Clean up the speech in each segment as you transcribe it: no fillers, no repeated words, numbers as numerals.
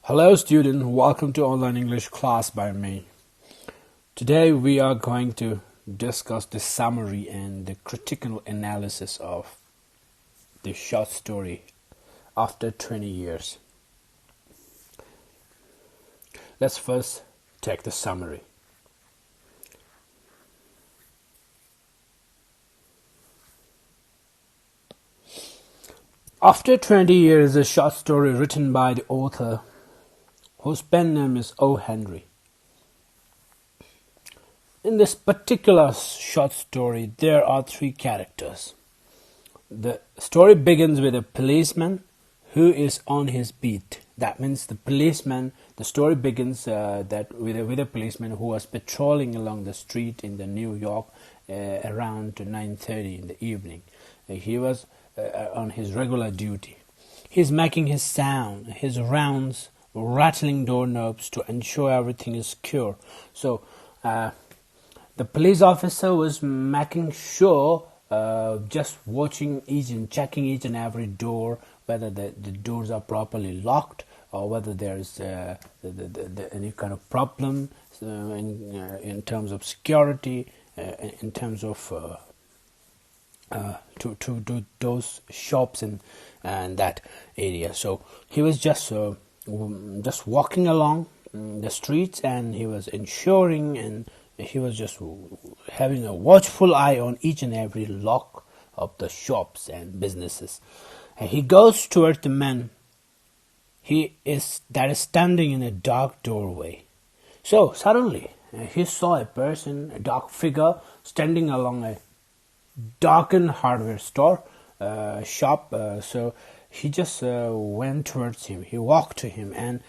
Hello student, welcome to online English class by me. Today we are going to discuss the summary and the critical analysis of the short story After 20 Years. Let's first take the summary. After 20 Years is a short story written by the author whose pen name is O. Henry. In this particular short story, there are three characters. The story begins with a policeman who is on his beat. That means the story begins with a policeman who was patrolling along the street in the New York around 9:30 in the evening. He was on his regular duty. He's making his rounds, rattling doorknobs to ensure everything is secure. So the police officer was making sure, just watching checking each and every door, whether the doors are properly locked or whether there's any kind of problem in terms of security, in terms of to those shops and that area. So he was just walking along the streets, and he was ensuring, and he was just having a watchful eye on each and every lock of the shops and businesses. And he goes towards the man that is standing in a dark doorway. So suddenly he saw a dark figure standing along a darkened hardware store shop. So he just went towards him. He walked to him, and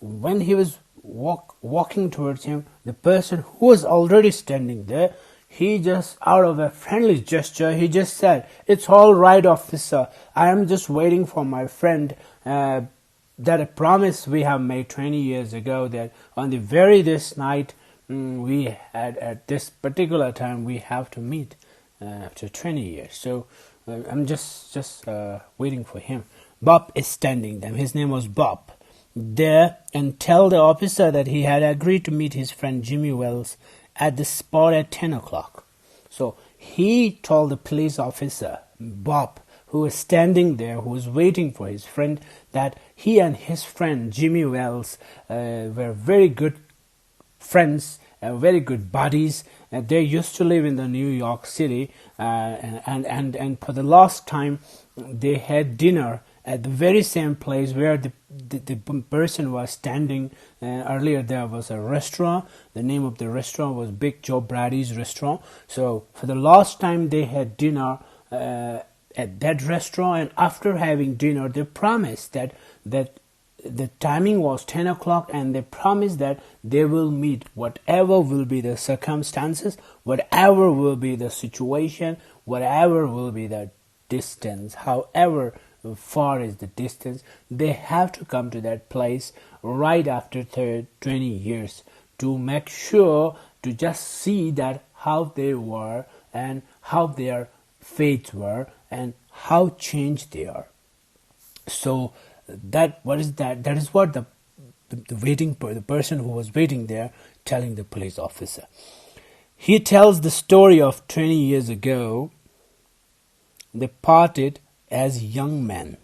when he was walking towards him, the person who was already standing there, he just, out of a friendly gesture, he just said, "It's all right, officer. I am just waiting for my friend. That a promise we have made 20 years ago, that on the very this night we had at this particular time we have to meet after 20 years. So I'm just waiting for him." Bob is standing there. His name was Bob. There, and tell the officer that he had agreed to meet his friend Jimmy Wells at the spot at 10 o'clock. So he told the police officer, Bob, who was standing there, who was waiting for his friend, that he and his friend Jimmy Wells were very good friends, very good buddies. They used to live in the New York City, and for the last time they had dinner at the very same place where the person was standing. Earlier there was a restaurant. The name of the restaurant was Big Joe Brady's restaurant. So for the last time they had dinner at that restaurant, and after having dinner they promised that the timing was 10 o'clock, and they promised that they will meet, whatever will be the circumstances, whatever will be the situation, whatever will be the distance, however far is the distance, they have to come to that place right after 20 years to make sure, to just see that how they were and how their fates were and how changed they are. So that is what the person who was waiting there telling the police officer. He tells the story of 20 years ago. They parted as young men,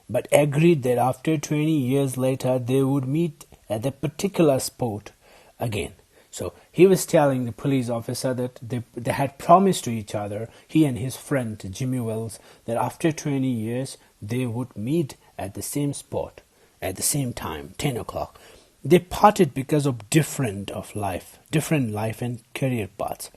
but agreed that after 20 years later they would meet at that particular spot again. So he was telling the police officer that they had promised to each other, he and his friend Jimmy Wells, that after 20 years they would meet at the same spot at the same time, 10 o'clock. They parted because of different life and career paths.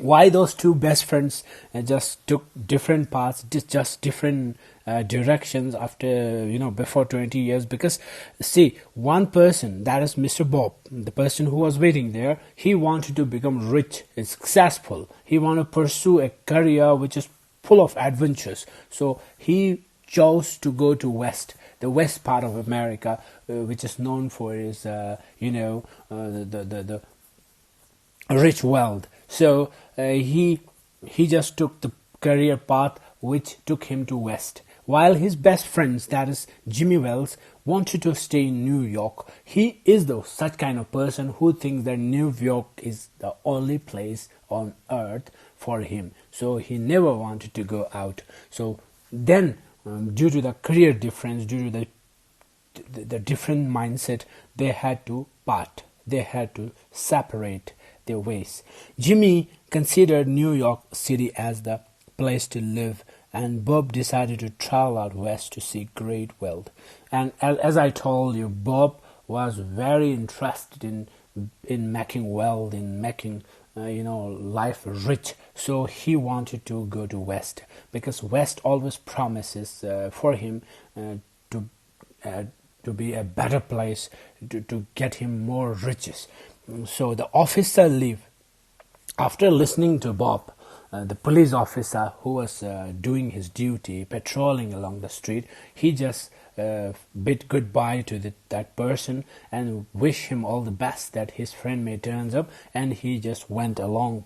Why those two best friends just took different paths, just different directions after, before 20 years? Because see, one person, that is Mr. Bob, the person who was waiting there, he wanted to become rich and successful. He wanted to pursue a career which is full of adventures. So he chose to go to the west part of America, which is known for its the rich wealth. So he just took the career path which took him to west, while his best friends, that is Jimmy Wells, wanted to stay in New York. He is the such kind of person who thinks that New York is the only place on earth for him. So he never wanted to go out. So then, due to the career difference, due to the different mindset, they had to part. They had to separate their ways. Jimmy considered New York City as the place to live, and Bob decided to travel out west to seek great wealth. And as I told you, Bob was very interested in making wealth, in making life rich. So he wanted to go to west, because west always promises for him to be a better place, to get him more riches. So the officer left. After listening to Bob, the police officer who was doing his duty, patrolling along the street, he just bid goodbye to that person and wish him all the best that his friend may turns up, and he just went along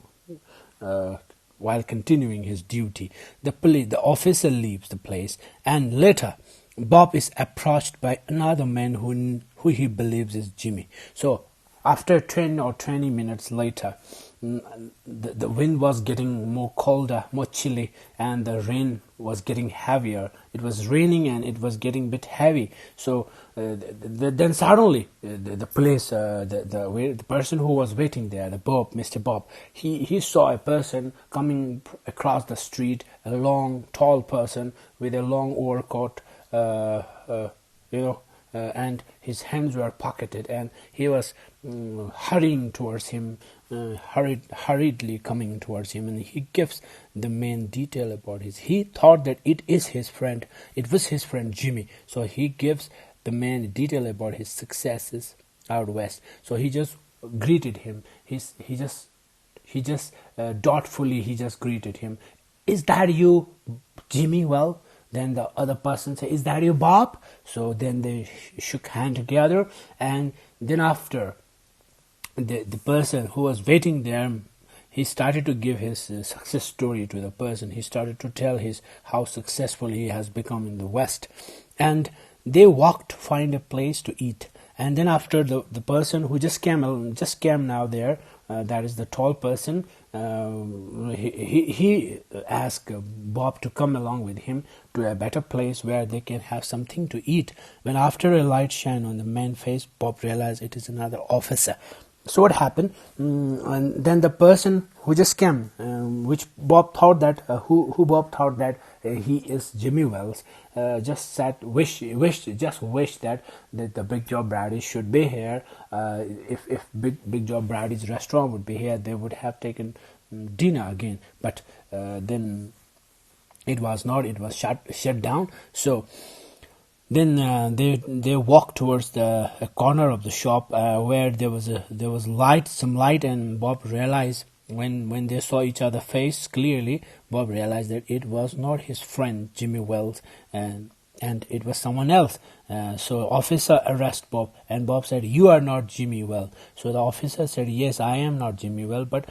while continuing his duty. The officer leaves the place, and later Bob is approached by another man who he believes is Jimmy. So after 10 or 20 minutes later, the wind was getting more colder, more chilly, and the rain was getting heavier. It was raining and it was getting a bit heavy. So then suddenly the police, the person who was waiting there, Mr. Bob, he saw a person coming across the street, a long, tall person with a long overcoat, and his hands were pocketed, and he was hurrying towards him, hurriedly coming towards him, and he gives the main detail about he thought that it was his friend Jimmy. So he gives the main detail about his successes out west. So he just greeted him. He just thoughtfully he just greeted him. Is that you, Jimmy? Well, then the other person said, is that you, Bob? So then they shook hands together, and then after the person who was waiting there, he started to give his success story to the person. He started to tell how successful he has become in the West, and they walked to find a place to eat. And then after the person who just came now there, that is the tall person, he asked Bob to come along with him to a better place where they can have something to eat. When after a light shine on the man's face, Bob realized it is another officer. So what happened? And then the person who just came, which Bob thought that who Bob thought that he is Jimmy Wells, just wished that the Big Joe Brady's should be here. If Big Joe Brady's restaurant would be here, they would have taken dinner again. But then it was not. It was shut down. So then they walked towards the corner of the shop where there was some light, and Bob realized when they saw each other's face clearly, Bob realized that it was not his friend Jimmy Wells, and it was someone else. So officer arrested Bob, and Bob said, "You are not Jimmy Wells." So the officer said, "Yes, I am not Jimmy Wells, but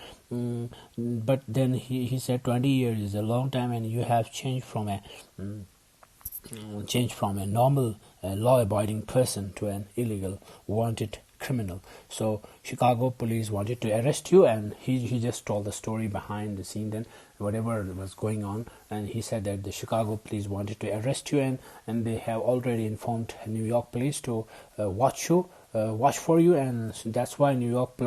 then he said 20 years is a long time, and you have changed from a normal law-abiding person to an illegal wanted criminal. So Chicago police wanted to arrest you," and he just told the story behind the scene, then whatever was going on, and he said that the Chicago police wanted to arrest you, and they have already informed New York police to watch for you, and so that's why New York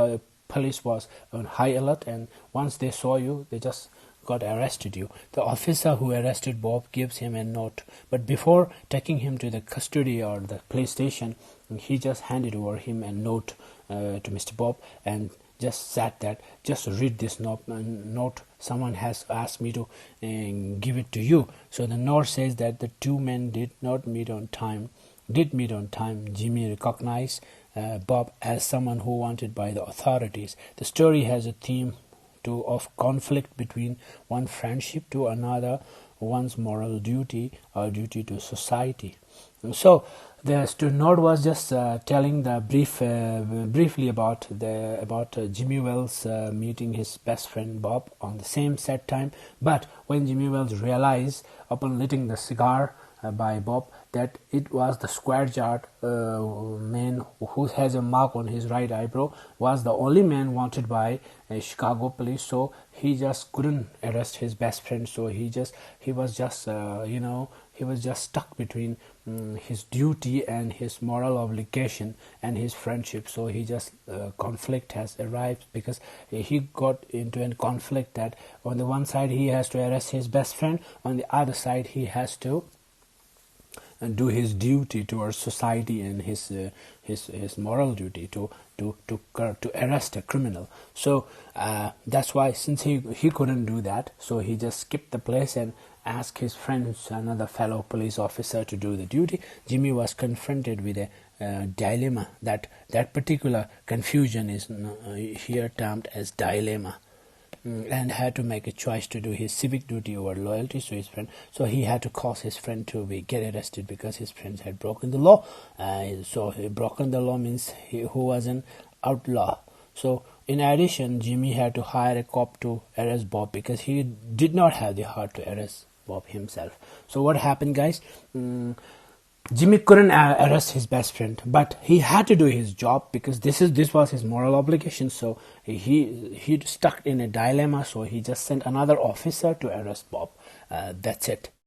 police was on high alert, and once they saw you, they just got arrested you. The officer who arrested Bob gives him a note, but before taking him to the custody or the police station, he just handed over him a note to Mr. Bob, and just said that, just read this note. Someone has asked me to give it to you. So the note says that the two men did meet on time. Jimmy recognized Bob as someone who wanted by the authorities. The story has a theme of conflict between one friendship to another, one's moral duty or duty to society. So the note was just telling the briefly about Jimmy Wells meeting his best friend Bob on the same set time. But when Jimmy Wells realized upon lighting the cigar by Bob that it was the square jawed man who has a mark on his right eyebrow was the only man wanted by Chicago police. So he just couldn't arrest his best friend. So he was just he was just stuck between his duty and his moral obligation and his friendship. So he just conflict has arrived, because he got into a conflict that on the one side he has to arrest his best friend, on the other side he has to do his duty towards society and his moral duty to arrest a criminal. So that's why, since he couldn't do that, so he just skipped the place and asked his friends, another fellow police officer, to do the duty. Jimmy was confronted with a dilemma. That particular confusion is here termed as dilemma, and had to make a choice to do his civic duty over loyalty to his friend. So he had to cause his friend to get arrested because his friends had broken the law. So broken the law means who was an outlaw. So in addition, Jimmy had to hire a cop to arrest Bob, because he did not have the heart to arrest Bob himself. So what happened, guys? Jimmy couldn't arrest his best friend, but he had to do his job, because this was his moral obligation. So he stuck in a dilemma. So he just sent another officer to arrest Bob. That's it.